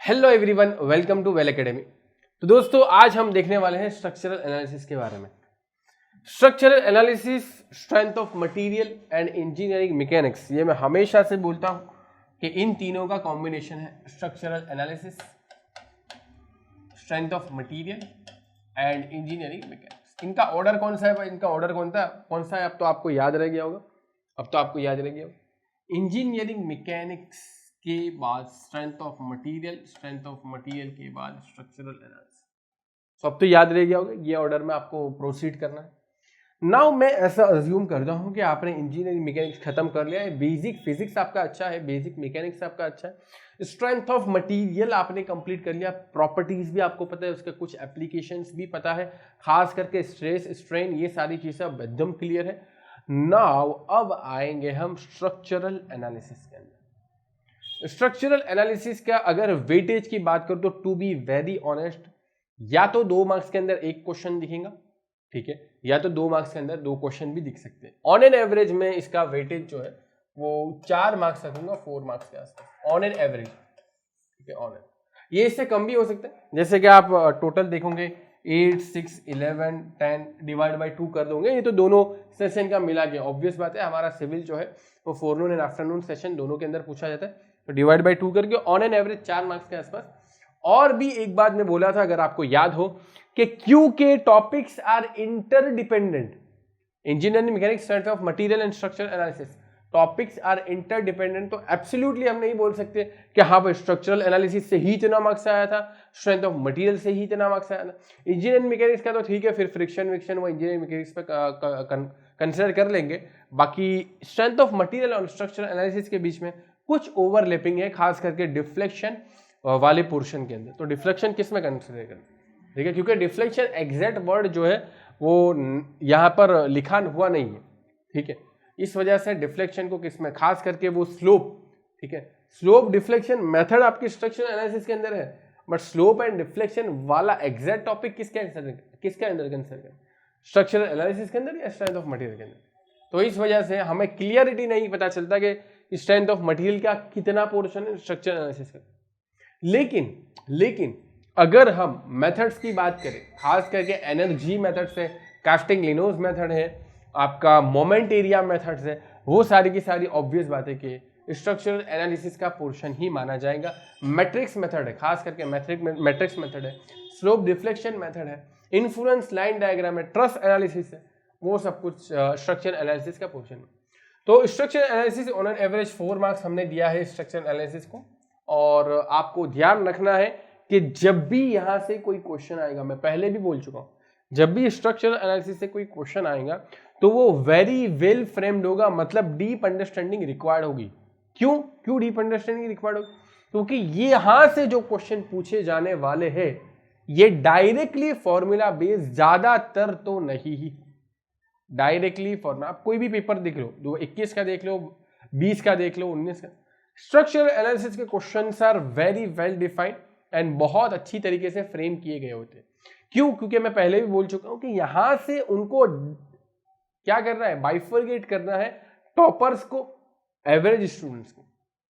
Hello everyone, welcome to well academy. तो दोस्तों, आज हम देखने वाले हैं स्ट्रक्चरल एनालिसिस के बारे में। Structural analysis, strength of material and engineering mechanics, ये मैं हमेशा से बोलता हूं कि इन तीनों का कॉम्बिनेशन है structural analysis, strength of material and engineering mechanics. इनका ऑर्डर कौन सा है? इनका ऑर्डर कौन सा है? अब तो आपको याद रह गया होगा। इंजीनियरिंग मैकेनिक्स के बाद स्ट्रेंथ ऑफ मटेरियल के बाद स्ट्रक्चरल एनालिसिस। तो अब तो याद रह गया होगा, ये ऑर्डर में आपको प्रोसीड करना है। नाउ मैं ऐसा अज्यूम करता हूं कि आपने इंजीनियरिंग मैकेनिक्स खत्म कर लिया है, बेसिक फिजिक्स आपका अच्छा है, बेसिक मैकेनिक्स आपका अच्छा है, स्ट्रेंथ ऑफ मटेरियल आपने कंप्लीट कर लिया, प्रॉपर्टीज भी आपको पता है, उसके कुछ एप्लीकेशंस भी पता है, खास करके स्ट्रेस स्ट्रेन, ये सारी चीजें अब एकदम क्लियर है। नाउ अब आएंगे हम स्ट्रक्चरल एनालिसिस के अंदर। स्ट्रक्चरल एनालिसिस का अगर वेटेज की बात करूं तो टू बी वेरी ऑनेस्ट, या तो 2 मार्क्स के अंदर एक क्वेश्चन दिखेगा, ठीक है, या तो 2 मार्क्स के अंदर 2 क्वेश्चन भी दिख सकते हैं। ऑन एन एवरेज में इसका वेटेज जो है वो 4 मार्क्स रखूंगा, 4 मार्क्स के आसपास ऑन एन एवरेज, ठीक है, ऑन एन। ये इससे कम भी हो सकता है, जैसे कि आप टोटल देखोगे 8, 6, 11, 10 डिवाइड बाई 2 कर दोगे, ये तो दोनों सेशन का मिला के ऑब्वियस बात है। हमारा सिविल जो है वो फोरनून एंड आफ्टरनून सेशन दोनों के अंदर पूछा जाता है, तो डिवाइड बाई 2 करके ऑन एन एवरेज 4 मार्क्स के आसपास। और भी एक बात मैं बोला था, अगर आपको याद हो, कि क्यू के topics are interdependent. Engineering mechanics, strength of material and structural analysis, topics are interdependent. तो एब्सोल्युटली हम नहीं बोल सकते कि हाँ भाई स्ट्रक्चरल एनालिसिस से ही इतना मार्क्स आया था, स्ट्रेंथ ऑफ मटेरियल से ही इतना मार्क्स आया था। इंजीनियरिंग मैकेनिक्स का तो ठीक है, फिर फ्रिक्शन विक्शन वो इंजीनियरिंग मैकेनिक्स पे कंसिडर कर लेंगे। बाकी स्ट्रेंथ ऑफ मटेरियल और स्ट्रक्चरल एनालिसिस के बीच में कुछ ओवरलैपिंग है, खास करके डिफ्लेक्शन वाले पोर्शन के अंदर। तो डिफ्लेक्शन किस में कंसिडर करें, ठीक है, क्योंकि डिफ्लेक्शन एग्जैक्ट वर्ड जो है वो यहाँ पर लिखा हुआ नहीं है, ठीक है, इस वजह से डिफ्लेक्शन को किस में, खास करके वो स्लोप, ठीक है, स्लोप डिफ्लेक्शन मेथड आपकी स्ट्रक्चरल एनालिसिस के अंदर है, बट स्लोप एंड डिफ्लेक्शन वाला एग्जैक्ट टॉपिक किसके अंदर कंसिडर करें, स्ट्रक्चरल एनालिसिस के अंदर या स्ट्रेंथ ऑफ मटेरियल के अंदर। तो इस वजह से हमें क्लियरिटी नहीं पता चलता कि स्ट्रेंथ ऑफ मटेरियल का कितना पोर्शन है स्ट्रक्चरल एनालिसिस का। लेकिन अगर हम मेथड्स की बात करें, खास करके एनर्जी मेथड से, कास्टिंग लिनोज मेथड है, आपका मोमेंट एरिया मेथड्स है, वो सारी की सारी ऑब्वियस बात है कि स्ट्रक्चरल एनालिसिस का पोर्शन ही माना जाएगा। मैट्रिक्स मेथड है, खास करके मैट्रिक्स मेथड है, स्लोप डिफ्लेक्शन मेथड है, इन्फ्लुएंस लाइन डायग्राम है, ट्रस एनालिसिस है, वो सब कुछ स्ट्रक्चरल एनालिसिस का पोर्शन है। तो structural analysis on an average 4 marks हमने दिया है स्ट्रक्चरल एनालिसिस को। और आपको ध्यान रखना है कि जब भी यहां से कोई क्वेश्चन आएगा, मैं पहले भी बोल चुका हूं, जब भी स्ट्रक्चरल एनालिसिस से कोई क्वेश्चन आएगा तो वो वेरी वेल फ्रेम्ड होगा, मतलब डीप अंडरस्टैंडिंग रिक्वायर्ड होगी। क्यों डीप अंडरस्टैंडिंग रिक्वायर्ड होगी? क्योंकि ये यहां से जो क्वेश्चन पूछे जाने वाले हैं ये डायरेक्टली फॉर्मूला बेस्ड ज्यादातर तो नहीं ही, डायरेक्टली फॉर्मूला। आप कोई भी पेपर देख लो, 21 का देख लो, 20 का देख लो, 19 का, स्ट्रक्चरल एनालिसिस के questions are very well defined and बहुत अच्छी तरीके से फ्रेम किए गए होते हैं। क्योंकि मैं पहले भी बोल चुका हूं कि यहां से उनको क्या करना है, बाइफरगेट करना है टॉपर्स को, एवरेज स्टूडेंट्स को।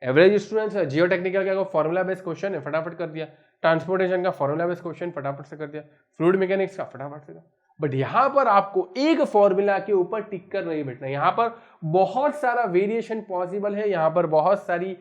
एवरेज स्टूडेंट्स जियो टेक्निकल का फॉर्मूला बेस्ड क्वेश्चन है, फटाफट कर दिया, ट्रांसपोर्टेशन का फॉर्मूला बेस्ड क्वेश्चन फटाफट से कर दिया, फ्लूइड मैकेनिक्स का फटाफट से। बट यहां पर आपको एक फॉर्मूला के ऊपर टिक कर नहीं बैठना, यहां पर बहुत सारा वेरिएशन पॉसिबल है, यहां पर बहुत सारी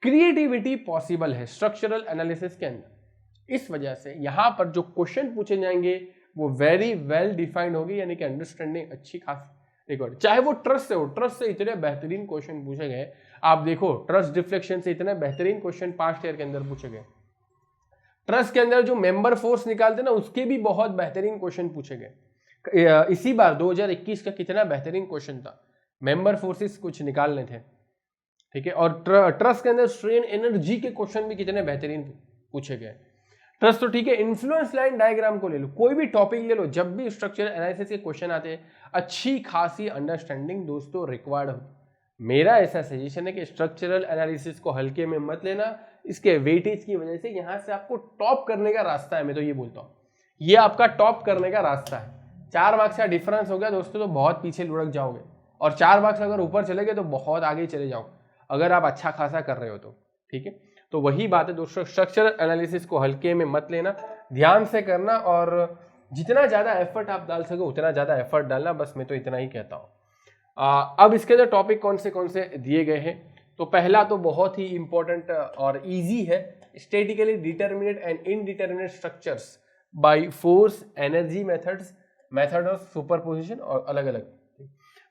क्रिएटिविटी पॉसिबल है स्ट्रक्चरल एनालिसिस के अंदर। इस वजह से यहां पर जो क्वेश्चन पूछे जाएंगे वो वेरी वेल डिफाइंड होगी, यानी कि अंडरस्टैंडिंग अच्छी खास रिकॉर्ड, चाहे वो ट्रस्ट से हो। ट्रस्ट से इतने बेहतरीन क्वेश्चन पूछे गए, आप देखो, ट्रस्ट डिफ्लेक्शन से इतने बेहतरीन क्वेश्चन पास्ट ईयर के अंदर पूछे गए। ट्रस्ट के अंदर जो मेंबर फोर्स निकालते ना, उसके भी बहुत बेहतरीन क्वेश्चन पूछे गए। इसी बार 2021 का कितना बेहतरीन क्वेश्चन था, मेंबर फोर्सेस कुछ निकालने थे, ठीक है। और ट्रस्ट के अंदर स्ट्रेन एनर्जी के क्वेश्चन भी कितने बेहतरीन पूछे गए। ट्रस्ट तो ठीक है, इन्फ्लुएंस लाइन डायग्राम को ले लो, कोई भी टॉपिक ले लो, जब भी स्ट्रक्चरल एनालिसिस के क्वेश्चन आते हैं अच्छी खासी अंडरस्टैंडिंग दोस्तों रिक्वायर्ड हो। मेरा ऐसा सजेशन है कि स्ट्रक्चरल एनालिसिस को हल्के में मत लेना, इसके वेटेज की वजह से यहां से आपको टॉप करने का रास्ता है। मैं तो ये बोलता हूं, ये आपका टॉप करने का रास्ता है। 4 मार्क्स का डिफरेंस हो गया दोस्तों तो बहुत पीछे लुढ़क जाओगे, और 4 मार्क्स अगर ऊपर चले गए तो बहुत आगे चले जाओगे, अगर आप अच्छा खासा कर रहे हो तो, ठीक है। तो वही बात है दोस्तों, स्ट्रक्चरल एनालिसिस को हल्के में मत लेना, ध्यान से करना और जितना ज़्यादा एफर्ट आप डाल सको उतना ज़्यादा एफर्ट डालना, बस मैं तो इतना ही कहता हूँ। अब इसके अंदर टॉपिक कौन से दिए गए हैं, तो पहला तो बहुत ही इंपॉर्टेंट और इजी है, statically determinate and indeterminate structures by force energy methods, method of superposition और अलग अलग।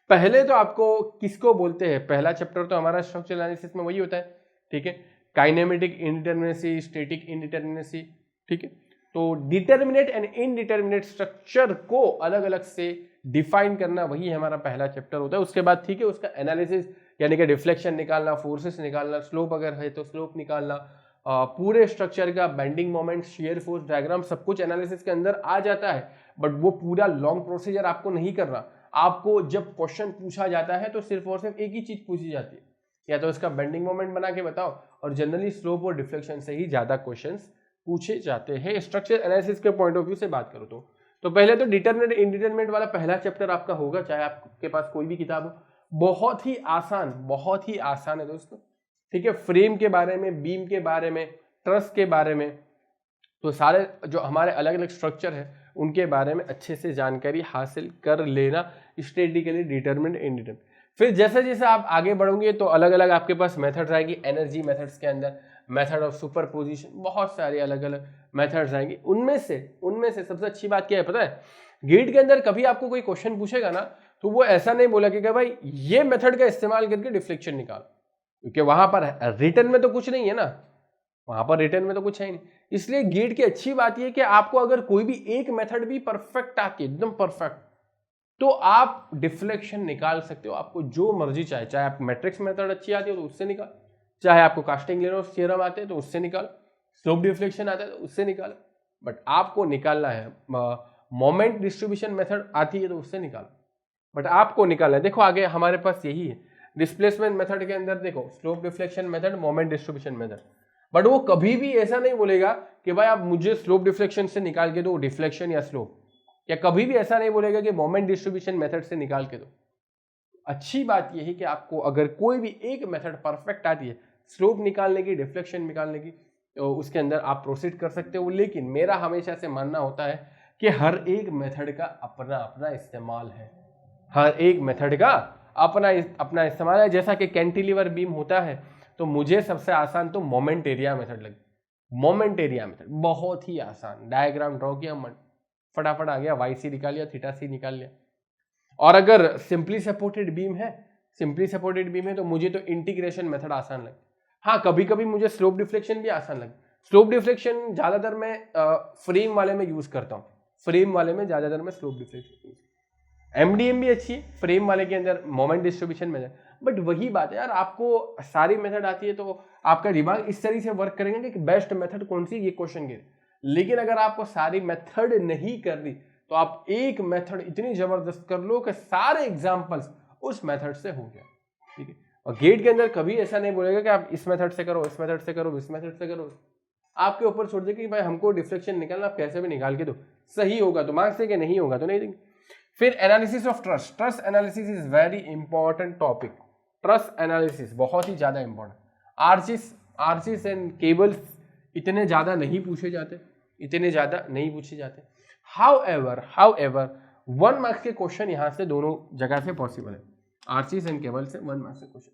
पहले तो आपको किसको बोलते हैं, पहला चैप्टर तो हमारा स्ट्रक्चरल एनालिसिस में वही होता है, ठीक है, काइनेमेटिक इनडिटरमिनेसी, स्टैटिक इनडिटरमिनेसी, ठीक है। तो डिटरमिनेट एंड इनडिटरमिनेट स्ट्रक्चर को अलग अलग से डिफाइन करना, वही हमारा पहला चैप्टर होता है। उसके बाद ठीक है, उसका एनालिसिस यानी कि डिफ्लेक्शन निकालना, फोर्सेस निकालना, स्लोप अगर है तो स्लोप निकालना, पूरे स्ट्रक्चर का bending moment, shear force diagram, सब कुछ एनालिसिस के अंदर आ जाता है। बट वो पूरा लॉन्ग प्रोसीजर आपको नहीं करना। आपको जब क्वेश्चन पूछा जाता है तो सिर्फ और सिर्फ एक ही चीज पूछी जाती है, या तो इसका बेंडिंग मोमेंट बना के बताओ, और जनरली स्लोप और डिफ्लेक्शन से ही ज्यादा क्वेश्चंस पूछे जाते हैं स्ट्रक्चर एनालिसिस के पॉइंट ऑफ व्यू से बात करो तो पहले तो डिटरमिनेट इंडिटरमिनेट वाला पहला चैप्टर आपका होगा, चाहे आपके पास कोई भी किताब हो। बहुत ही आसान है दोस्तों, ठीक है। फ्रेम के बारे में, बीम के बारे में, ट्रस के बारे में, तो सारे जो हमारे अलग अलग स्ट्रक्चर है उनके बारे में अच्छे से जानकारी हासिल कर लेना, स्टैटिकली डिटरमिनेट इंडिटरमिनेट। फिर जैसे जैसे आप आगे बढ़ोगे तो अलग अलग आपके पास मेथड्स आएगी, एनर्जी मेथड्स के अंदर मेथड ऑफ सुपरपोजिशन, बहुत सारे अलग अलग मेथड्स आएंगे। उनमें से सबसे अच्छी बात क्या है पता है, गेट के अंदर कभी आपको कोई क्वेश्चन पूछेगा ना तो वो ऐसा नहीं बोला कि भाई ये मेथड का इस्तेमाल करके डिफ्लेक्शन निकाल, क्योंकि वहां पर रिटर्न में तो कुछ नहीं है ना, वहां पर रिटर्न में तो कुछ है ही नहीं। इसलिए गेट की अच्छी बात यह कि आपको अगर कोई भी एक मेथड भी परफेक्ट आती है, एकदम परफेक्ट, तो आप डिफ्लेक्शन निकाल सकते हो, आपको जो मर्जी चाहे आप मैट्रिक्स मेथड अच्छी आती है तो उससे निकाल, चाहे आपको कास्टिंग-लिनोस थ्योरम आते हैं तो उससे निकाल, स्लोप डिफ्लेक्शन आता है तो उससे निकाल, बट आपको निकालना है मोमेंट डिस्ट्रीब्यूशन मेथड आती है तो उससे निकाल, बट आपको निकालना है। देखो आगे हमारे पास यही है, डिस्प्लेसमेंट मेथड के अंदर देखो slope deflection method, moment distribution method, but वो कभी भी ऐसा नहीं बोलेगा कि भाई आप मुझे स्लोप डिफ्लेक्शन से निकाल के दो डिफ्लेक्शन या स्लोप, या कभी भी ऐसा नहीं बोलेगा कि मोमेंट डिस्ट्रीब्यूशन मेथड से निकाल के दो। अच्छी बात यह है कि आपको अगर कोई भी एक मेथड परफेक्ट आती है स्लोप निकालने की, डिफ्लेक्शन निकालने की, तो उसके अंदर आप प्रोसीड कर सकते हो। लेकिन मेरा हमेशा से मानना होता है कि हर एक मेथड का अपना अपना इस्तेमाल है, हर एक मेथड का अपना इस्तेमाल है। जैसा कि कैंटिलीवर बीम होता है तो मुझे सबसे आसान तो मोमेंट एरिया मेथड लगी। मोमेंट एरिया मेथड बहुत ही आसान, डायग्राम ड्रॉ किया, फटाफट आ गया, वाई सी निकाल लिया, थीटा सी निकाल लिया। और अगर सिंपली सपोर्टेड बीम है तो मुझे तो इंटीग्रेशन मेथड आसान लगे। हाँ, कभी कभी मुझे स्लोप डिफ्लेक्शन भी आसान लगे। स्लोप डिफ्लेक्शन ज्यादातर मैं फ्रेम वाले में यूज करता हूँ, फ्रेम वाले में ज्यादातर मैं स्लोप डिफ्लेक्शन यूज। एमडीएम भी अच्छी है फ्रेम वाले के अंदर, मोमेंट डिस्ट्रीब्यूशन मेथड, बट वही बात है यार, आपको सारी मेथड आती है तो आपका दिमाग इस तरीके से वर्क करेंगे कि बेस्ट मेथड कौन सी, ये क्वेश्चन के। लेकिन अगर आपको सारी मेथड नहीं करनी तो आप एक मेथड इतनी जबरदस्त कर लो कि सारे एग्जाम्पल्स उस मेथड से हो गया, ठीक है। और गेट के अंदर कभी ऐसा नहीं बोलेगा कि आप इस मेथड से करो, इस मेथड से करो, इस मेथड से करो, आपके ऊपर छोड़ दे कि भाई हमको डिफ्लेक्शन निकालना, आप कैसे भी निकाल के दो, सही होगा तो मार्क्स देंगे, नहीं होगा तो नहीं देंगे। फिर analysis of trust, trust analysis is very important topic. Trust analysis बहुत ही ज्यादा इंपॉर्टेंट। आर्चिस एंड केबल्स इतने ज्यादा नहीं पूछे जाते, हाउएवर 1 मार्क्स के क्वेश्चन यहां से दोनों जगह से पॉसिबल है, आर्चिस एंड केबल से 1 मार्क्स के क्वेश्चन।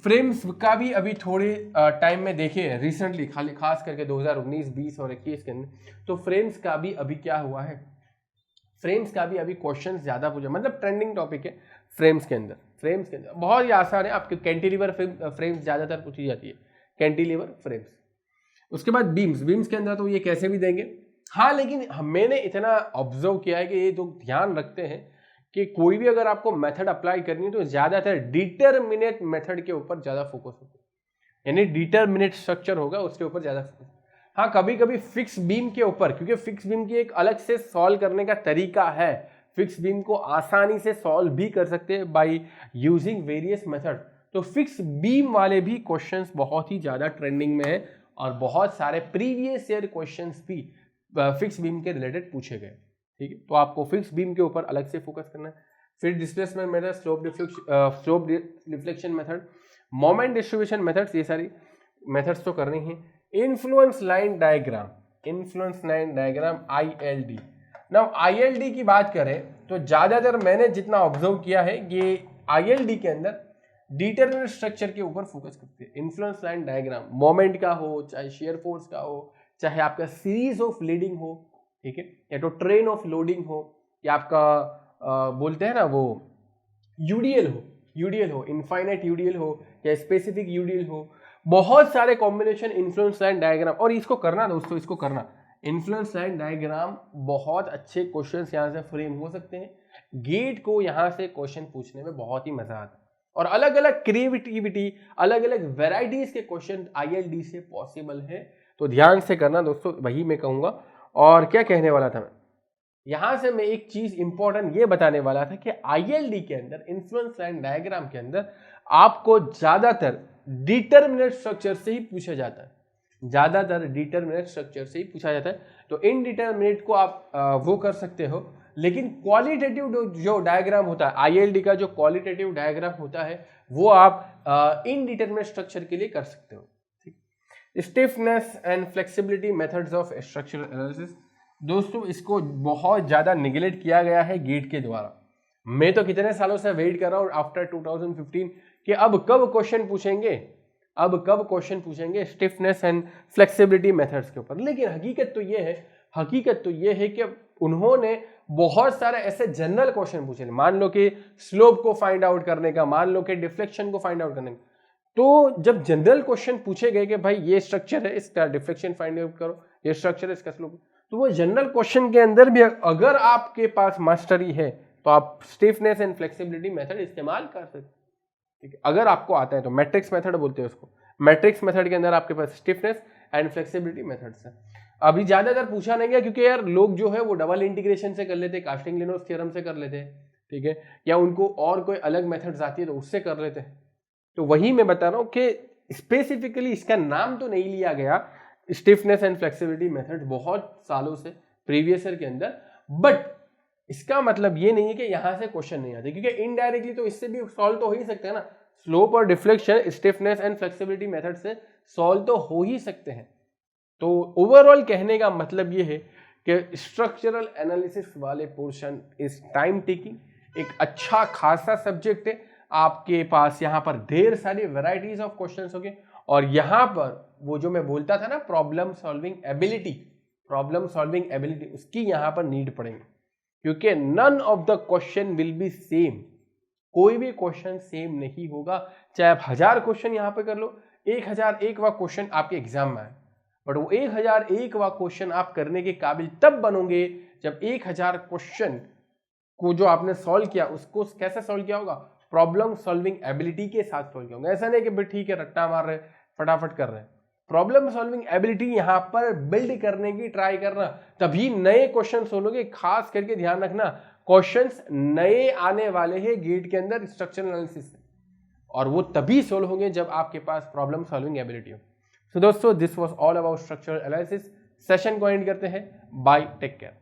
फ्रेम्स का भी अभी थोड़े टाइम में देखे रिसेंटली, खास करके 2019, 20 और 21 के अंदर, तो फ्रेम्स का भी अभी क्या हुआ है, फ्रेम्स का भी अभी क्वेश्चन ज्यादा पूछा, मतलब ट्रेंडिंग टॉपिक है फ्रेम्स के अंदर बहुत ही आसान है। आपके कैंटिलीवर फ्रेम्स ज्यादातर पूछी जाती है, कैंटिलीवर फ्रेम्स। उसके बाद बीम्स के अंदर तो ये कैसे भी देंगे, हाँ, लेकिन मैंने इतना ऑब्जर्व किया है कि ये तो ध्यान रखते हैं कि कोई भी अगर आपको मेथड अप्लाई करनी है तो ज्यादातर डिटरमिनेट मेथड के ऊपर ज्यादा फोकस होता है, यानी डिटरमिनेट स्ट्रक्चर होगा उसके ऊपर ज्यादा फोकस। हाँ, कभी कभी फिक्स बीम के ऊपर, क्योंकि फिक्स बीम की एक अलग से सॉल्व करने का तरीका है, फिक्स बीम को आसानी से सॉल्व भी कर सकते हैं बाय यूजिंग वेरियस मेथड। तो फिक्स बीम वाले भी क्वेश्चंस बहुत ही ज्यादा ट्रेंडिंग में है और बहुत सारे प्रीवियस ईयर क्वेश्चंस भी फिक्स बीम के रिलेटेड पूछे गए, ठीक है। तो आपको फिक्स बीम के ऊपर अलग से फोकस करना है। फिर displacement method, slope deflection method, moment distribution methods, ये सारी मेथड्स तो करनी ही। Influence line diagram, influence line diagram ILD। Now ILD की बात करें तो ज़्यादातर मैंने जितना ऑब्जर्व किया है ये ILD के अंदर डिटरमिनेंट स्ट्रक्चर के ऊपर फोकस करती है। इन्फ्लुएंस लाइन डायग्राम मोमेंट का हो, चाहे शेयर फोर्स का हो, चाहे आपका सीरीज ऑफ लीडिंग हो, ठीक है, या तो ट्रेन ऑफ लोडिंग हो, या आपका बोलते हैं ना वो यूडीएल हो, इनफाइनाइट यूडीएल हो, या स्पेसिफिक यूडीएल हो, बहुत सारे कॉम्बिनेशन इन्फ्लुएंस लाइन डायग्राम। और इसको करना दोस्तों, इसको करना, इन्फ्लुएंस लाइन डायग्राम बहुत अच्छे क्वेश्चंस यहाँ से फ्रेम हो सकते हैं। गेट को यहाँ से क्वेश्चन पूछने में बहुत ही मजा आता है, और अलग अलग क्रिएटिविटी, अलग अलग वेराइटीज के क्वेश्चन ILD से पॉसिबल है। तो ध्यान से करना दोस्तों, वही मैं कहूँगा। और क्या कहने वाला था मैं, यहाँ से मैं एक चीज इंपॉर्टेंट ये बताने वाला था कि ILD के अंदर, इन्फ्लुएंस लाइन डायग्राम के अंदर आपको ज्यादातर डिटरमिनेट स्ट्रक्चर से ही पूछा जाता है, ज्यादातर डिटरमिनेट स्ट्रक्चर से ही पूछा जाता है। तो इनडिटरमिनेट को आप वो कर सकते हो, लेकिन क्वालिटेटिव जो डायग्राम होता है ILD का, जो क्वालिटेटिव डायग्राम होता है वो आप इनडिटरमिनेट स्ट्रक्चर के लिए कर सकते हो। ठीक, stiffness and flexibility methods of structural analysis. दोस्तों इसको बहुत ज़्यादा निगलेक्ट किया गया है गेट के द्वारा। मैं तो कितने सालों से वेट कर रहा हूँ आफ्टर 2015 कि अब कब क्वेश्चन पूछेंगे स्टिफनेस एंड फ्लेक्सिबिलिटी मेथड्स के ऊपर। लेकिन हकीकत तो ये है कि उन्होंने बहुत सारे ऐसे जनरल क्वेश्चन पूछे, मान लो कि स्लोप को फाइंड आउट करने का, मान लो कि डिफ्लेक्शन को फाइंड आउट करने का। तो जब जनरल क्वेश्चन पूछे गए कि भाई ये स्ट्रक्चर है, इसका डिफ्लेक्शन फाइंड आउट करो, ये स्ट्रक्चर है, इसका स्लोप, तो वो जनरल क्वेश्चन के अंदर भी अगर आपके पास मास्टरी है तो आप स्टिफनेस एंड फ्लेक्सिबिलिटी मेथड इस्तेमाल कर सकते हैं। ठीक है, अगर आपको आता है तो मैट्रिक्स मेथड बोलते हैं उसको। मैट्रिक्स मेथड के अंदर आपके पास स्टिफनेस एंड फ्लेक्सिबिलिटी मेथड्स है। अभी ज्यादातर पूछा नहीं गया क्योंकि यार लोग जो है वो डबल इंटीग्रेशन से कर लेते, कास्टिंग-लिनोस थ्योरम से कर लेते, ठीक है, या उनको और कोई अलग मेथड्स आती है तो उससे कर लेते हैं। तो वही मैं बता रहा हूँ कि स्पेसिफिकली इसका नाम तो नहीं लिया गया स्टिफनेस एंड फ्लेक्सिबिलिटी मेथड बहुत सालों से प्रीवियस ईयर के अंदर, बट इसका मतलब ये नहीं है कि यहां से क्वेश्चन नहीं आते, क्योंकि इनडायरेक्टली तो इससे भी सॉल्व तो हो ही सकते हैं ना। स्लोप और deflection stiffness and flexibility method से सॉल्व तो हो ही सकते हैं। तो ओवरऑल कहने का मतलब ये है कि स्ट्रक्चरल एनालिसिस वाले पोर्शन इज टाइम टेकिंग, एक अच्छा खासा सब्जेक्ट है। आपके पास यहाँ पर ढेर सारी वेराइटीज ऑफ क्वेश्चंस होंगे, और यहाँ पर वो जो मैं बोलता था ना प्रॉब्लम सॉल्विंग एबिलिटी, उसकी यहाँ पर नीड पड़ेगी, क्योंकि none of the question will be same. कोई भी क्वेश्चन सेम नहीं होगा, चाहे आप 1000 क्वेश्चन यहाँ पे कर लो, 1001वां क्वेश्चन आपके एग्जाम में आए, बट वो 1001वां क्वेश्चन आप करने के काबिल तब बनोगे जब 1000 क्वेश्चन को जो आपने सॉल्व किया उसको कैसे सॉल्व किया होगा, प्रॉब्लम सॉल्विंग एबिलिटी के साथ सॉल्व किया होगा। ऐसा नहीं कि भाई ठीक है रट्टा मार रहे फटाफट कर रहे हैं, प्रॉब्लम सॉल्विंग एबिलिटी यहाँ पर बिल्ड करने की ट्राई करना, तभी नए क्वेश्चन सोलोगे। खास करके ध्यान रखना, क्वेश्चंस नए आने वाले हैं गेट के अंदर स्ट्रक्चरल एनालिसिस, और वो तभी सोल्व होंगे जब आपके पास प्रॉब्लम सॉल्विंग एबिलिटी हो। सो दोस्तों this was all about structural analysis. Session को एंड करते हैं, बाय, टेक केयर।